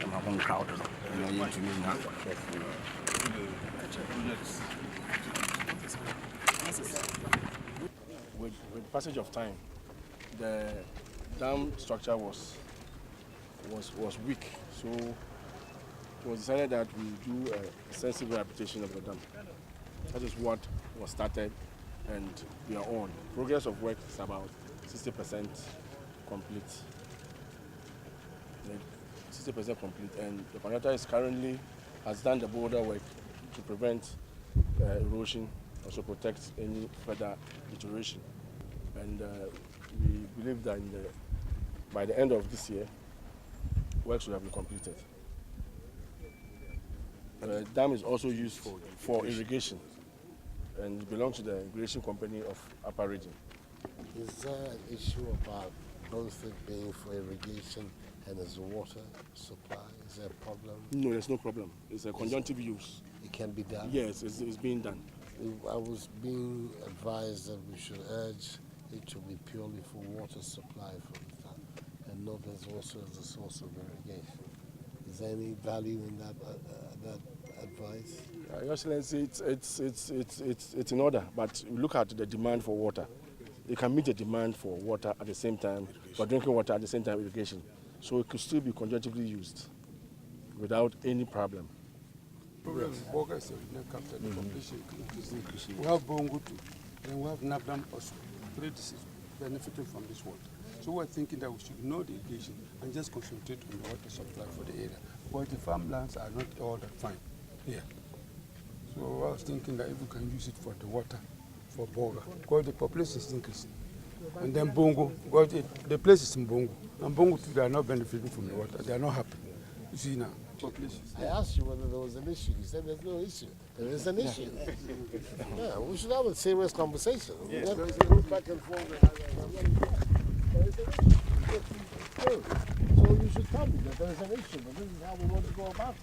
I'm a home crowd. With passage of time, the dam structure was weak, so it was decided that we do a extensive rehabilitation of the dam. That is what was started, and we are on. Progress of work is about 60% complete. 60% complete, and the contractor is currently has done the border work to prevent erosion, also protect any further deterioration. And we believe that by the end of this year, works will have been completed. The dam is also used for irrigation, and it belongs to the irrigation company of Upper Region. Is there an issue about both it being for irrigation and as a water supply? Is there a problem? No, there's no problem. It's a conjunctive use. It can be done? Yes, it's being done. I was being advised that we should urge it to be purely for water supply from the dam and not as also as a source of irrigation. Is there any value in that advice? Your Excellency, it's in order, but look at the demand for water. You can meet the demand for water at the same time, for drinking water at the same time, irrigation. So it could still be conjunctively used without any problem. Problem with Bolga is the population increasing. We have Bongo too, and we have Nabdam also, benefiting from this water. So we're thinking that we should know the irrigation and just concentrate on the water supply for the area. But the farmlands are not all that fine here. So I was thinking that if we can use it for the water, for Bolga, because the population is increasing. And then Bongo, because the place is in Bongo, and Bongo too, they are not benefiting from the water. They are not happy. You see now, population. I asked you whether there was an issue. You said there's no issue. There is an issue. Yeah, we should have a serious conversation. Yes. We have to go back and forth. There is an issue. So you should tell me that there is an issue, but this is how we want to go about it.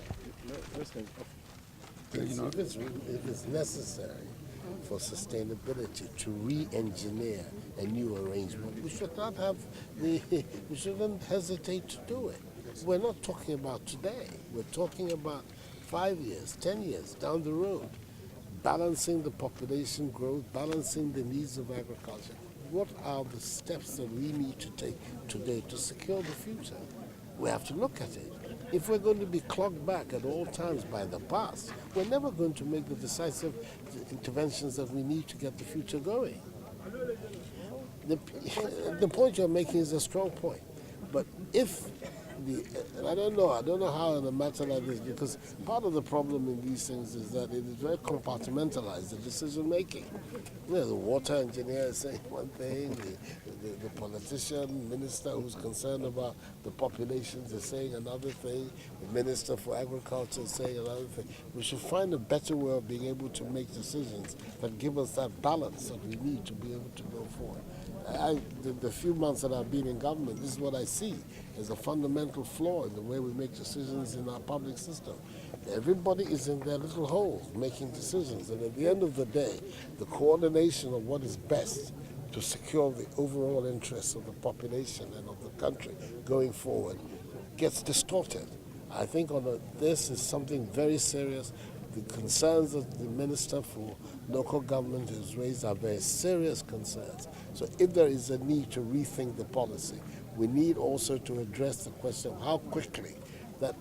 If it's necessary for sustainability to re-engineer a new arrangement, we should not have we shouldn't hesitate to do it. We're not talking about today. We're talking about 5 years, 10 years down the road, balancing the population growth, balancing the needs of agriculture. What are the steps that we need to take today to secure the future? We have to look at it. If we're going to be clogged back at all times by the past, we're never going to make the decisive interventions that we need to get the future going. The point you're making is a strong point. But if I don't know how in a matter like this, because part of the problem in these things is that it is very compartmentalized, the decision making. The water engineer is saying one thing, the politician, minister who's concerned about the populations is saying another thing, the minister for agriculture is saying another thing. We should find a better way of being able to make decisions that give us that balance that we need to be able to go forward. The few months that I've been in government, this is what I see as a fundamental flaw in the way we make decisions in our public system. Everybody is in their little hole making decisions, and at the end of the day, the coordination of what is best to secure the overall interests of the population and of the country going forward gets distorted. I think this is something very serious. The concerns that the Minister for Local Government has raised are very serious concerns. So if there is a need to rethink the policy, we need also to address the question of how quickly that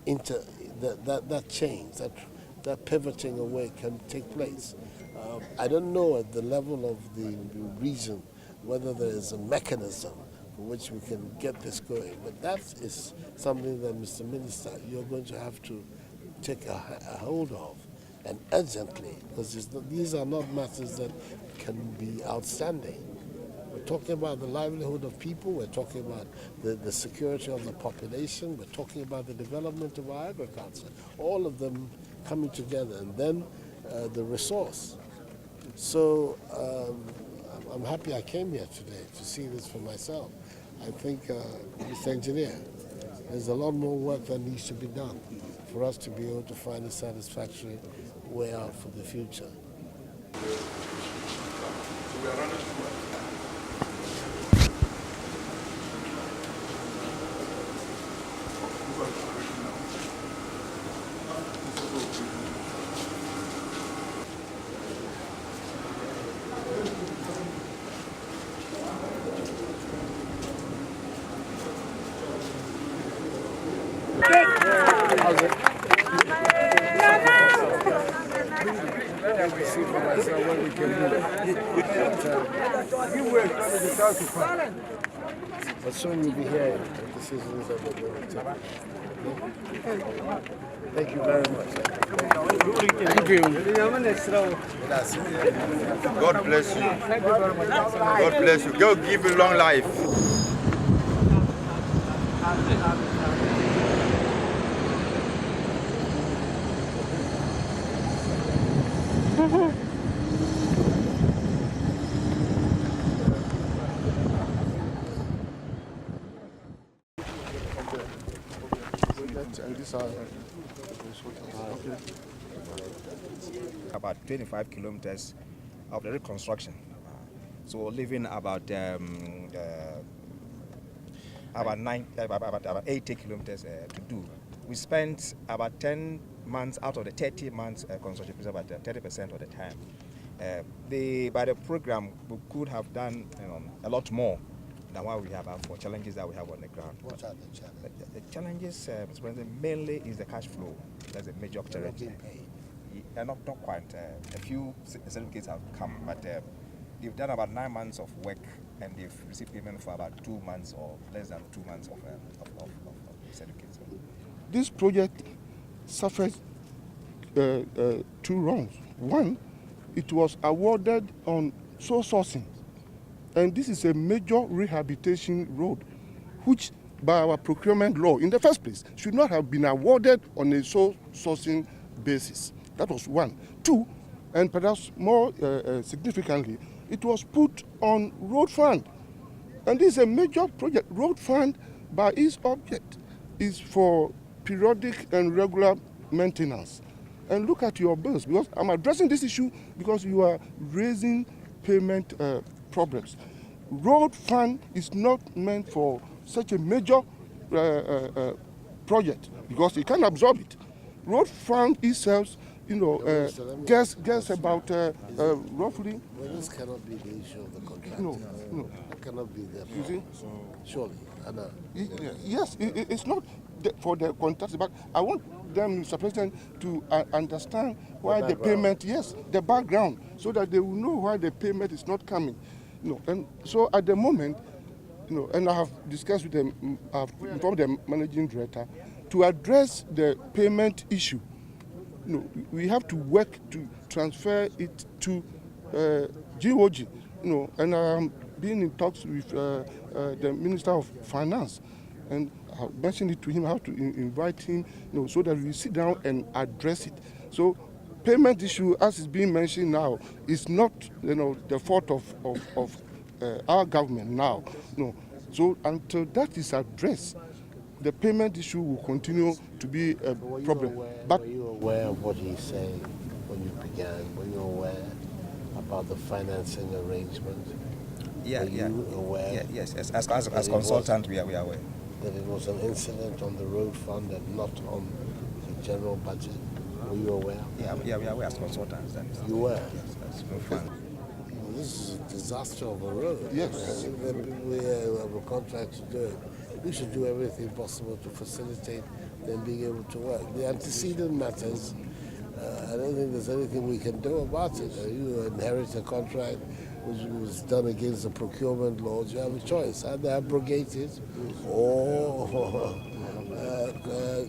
change, that pivoting away can take place. I don't know at the level of the region whether there is a mechanism for which we can get this going, but that is something that, Mr. Minister, you're going to have to take a hold of, and urgently, because these are not matters that can be outstanding. We're talking about the livelihood of people, we're talking about the security of the population, we're talking about the development of our agriculture, all of them coming together, and then the resource. So I'm happy I came here today to see this for myself. I think, Mr. Engineer, there's a lot more work that needs to be done for us to be able to find a satisfactory way out for the future. How's it? Let me see for myself what we can do. But soon you'll be hearing the decisions that we're going to take. Thank you very much. Thank you. God bless you. God bless you. God give you long life. And these are about 25 kilometers of the reconstruction. So leaving about 80 kilometers to do. We spent about 10 months out of the 30 months construction, about 30% of the time. By the program, we could have done a lot more than what we have for challenges that we have on the ground. What are the challenges? The challenges, Mr. President, mainly is the cash flow. That's a major challenge. Not quite. A few certificates have come, but they've done about 9 months of work and they've received payment for about 2 months or less than 2 months of certificates. This project suffered 2 wrongs. One, it was awarded on sole sourcing. And this is a major rehabilitation road, which by our procurement law, in the first place, should not have been awarded on a sole sourcing basis. That was one. Two, and perhaps more significantly, it was put on road fund. And this is a major project. Road fund, by its object, is for periodic and regular maintenance. And look at your bills, because I'm addressing this issue because you are raising payment problems. Road fund is not meant for such a major project because it can absorb it. Road fund itself, gets about roughly. Well, this cannot be the issue of the contract. No. It cannot be there. You see? Surely. Yes, it's not for the contract, but I want them, Mr. President, to understand why the payment, the background, so that they will know why the payment is not coming. And so at the moment, and I have discussed with them, I have informed the managing director to address the payment issue. We have to work to transfer it to GOG. And I am being in talks with the Minister of Finance, and I mentioned it to him how to invite him, so that we sit down and address it. So payment issue, as is being mentioned now, is not the fault of our government now. No. So until that is addressed, the payment issue will continue to be a problem. Were you aware of what he's saying when you began? Were you aware about the financing arrangement? Were you aware? Yes. As consultant, we are aware. That it was an incident on the road fund and not on the general budget? Were you aware? Yeah, we are aware as consultants. You were? Yes, that's no fun. This is a disaster of a road. Yes. We have a contract to do it. We should do everything possible to facilitate them being able to work. The antecedent matters, I don't think there's anything we can do about it. You inherit a contract which was done against the procurement laws. You have a choice: either abrogate it or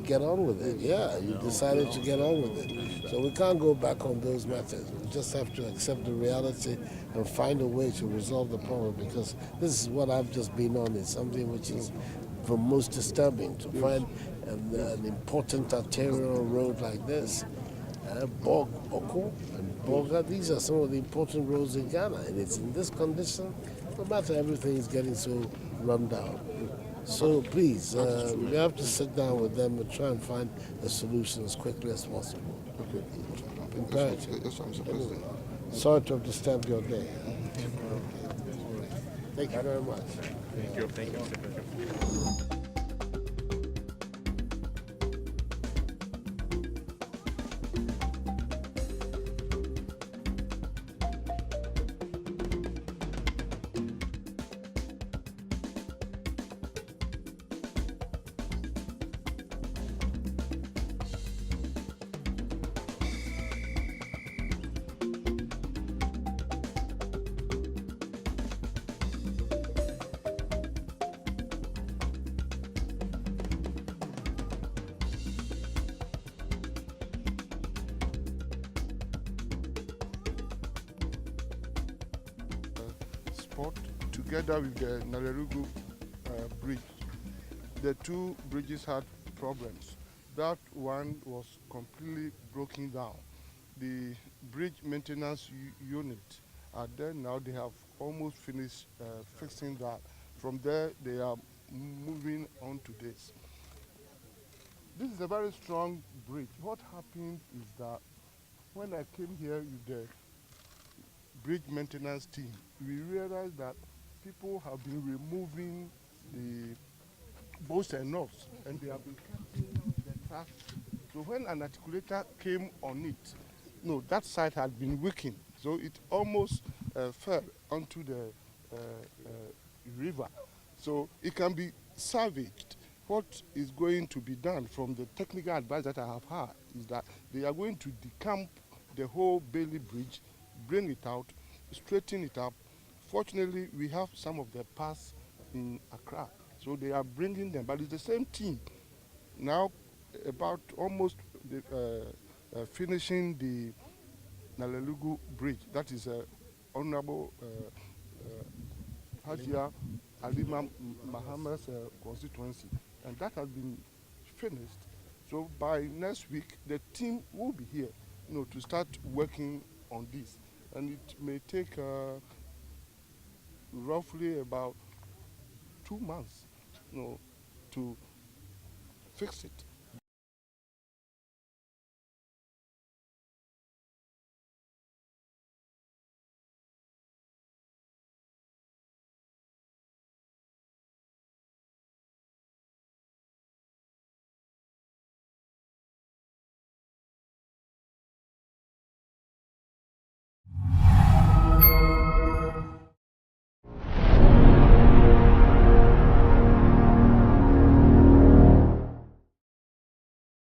get on with it. Yeah, you decided to get on with it. So we can't go back on those matters. We just have to accept the reality and find a way to resolve the problem, because this is what I've just been on. It's something which is the most disturbing, to find an important arterial road like this. Bolga-Bawku and Bolga, these are some of the important roads in Ghana, and it's in this condition. No matter, everything is getting so run down. So please, we have to sit down with them and try and find a solution as quickly as possible. Okay. Imperative. Yes, Mr. President. Sorry to have disturbed your day. Thank you very much. Thank you, Mr. President. report together with the Nalerugu bridge. The two bridges had problems. That one was completely broken down. The bridge maintenance unit are there now. They have almost finished fixing that. From there, they are moving on to this. This is a very strong bridge. What happened is that when I came here with the bridge maintenance team, we realized that people have been removing the bolts and nuts, and they have been cutting the track. So when an articulator came on it, no, that side had been weakened, so it almost fell onto the river. So it can be salvaged. What is going to be done from the technical advice that I have had is that they are going to decamp the whole Bailey Bridge, bring it out, straighten it up. Fortunately, we have some of the parts in Accra, so they are bringing them, but it's the same team. Now, about almost finishing the Nalerugu Bridge, that is Honorable Hajia Alima Mahamad's constituency, and that has been finished. So by next week, the team will be here, to start working on this, and it may take roughly about 2 months, to fix it.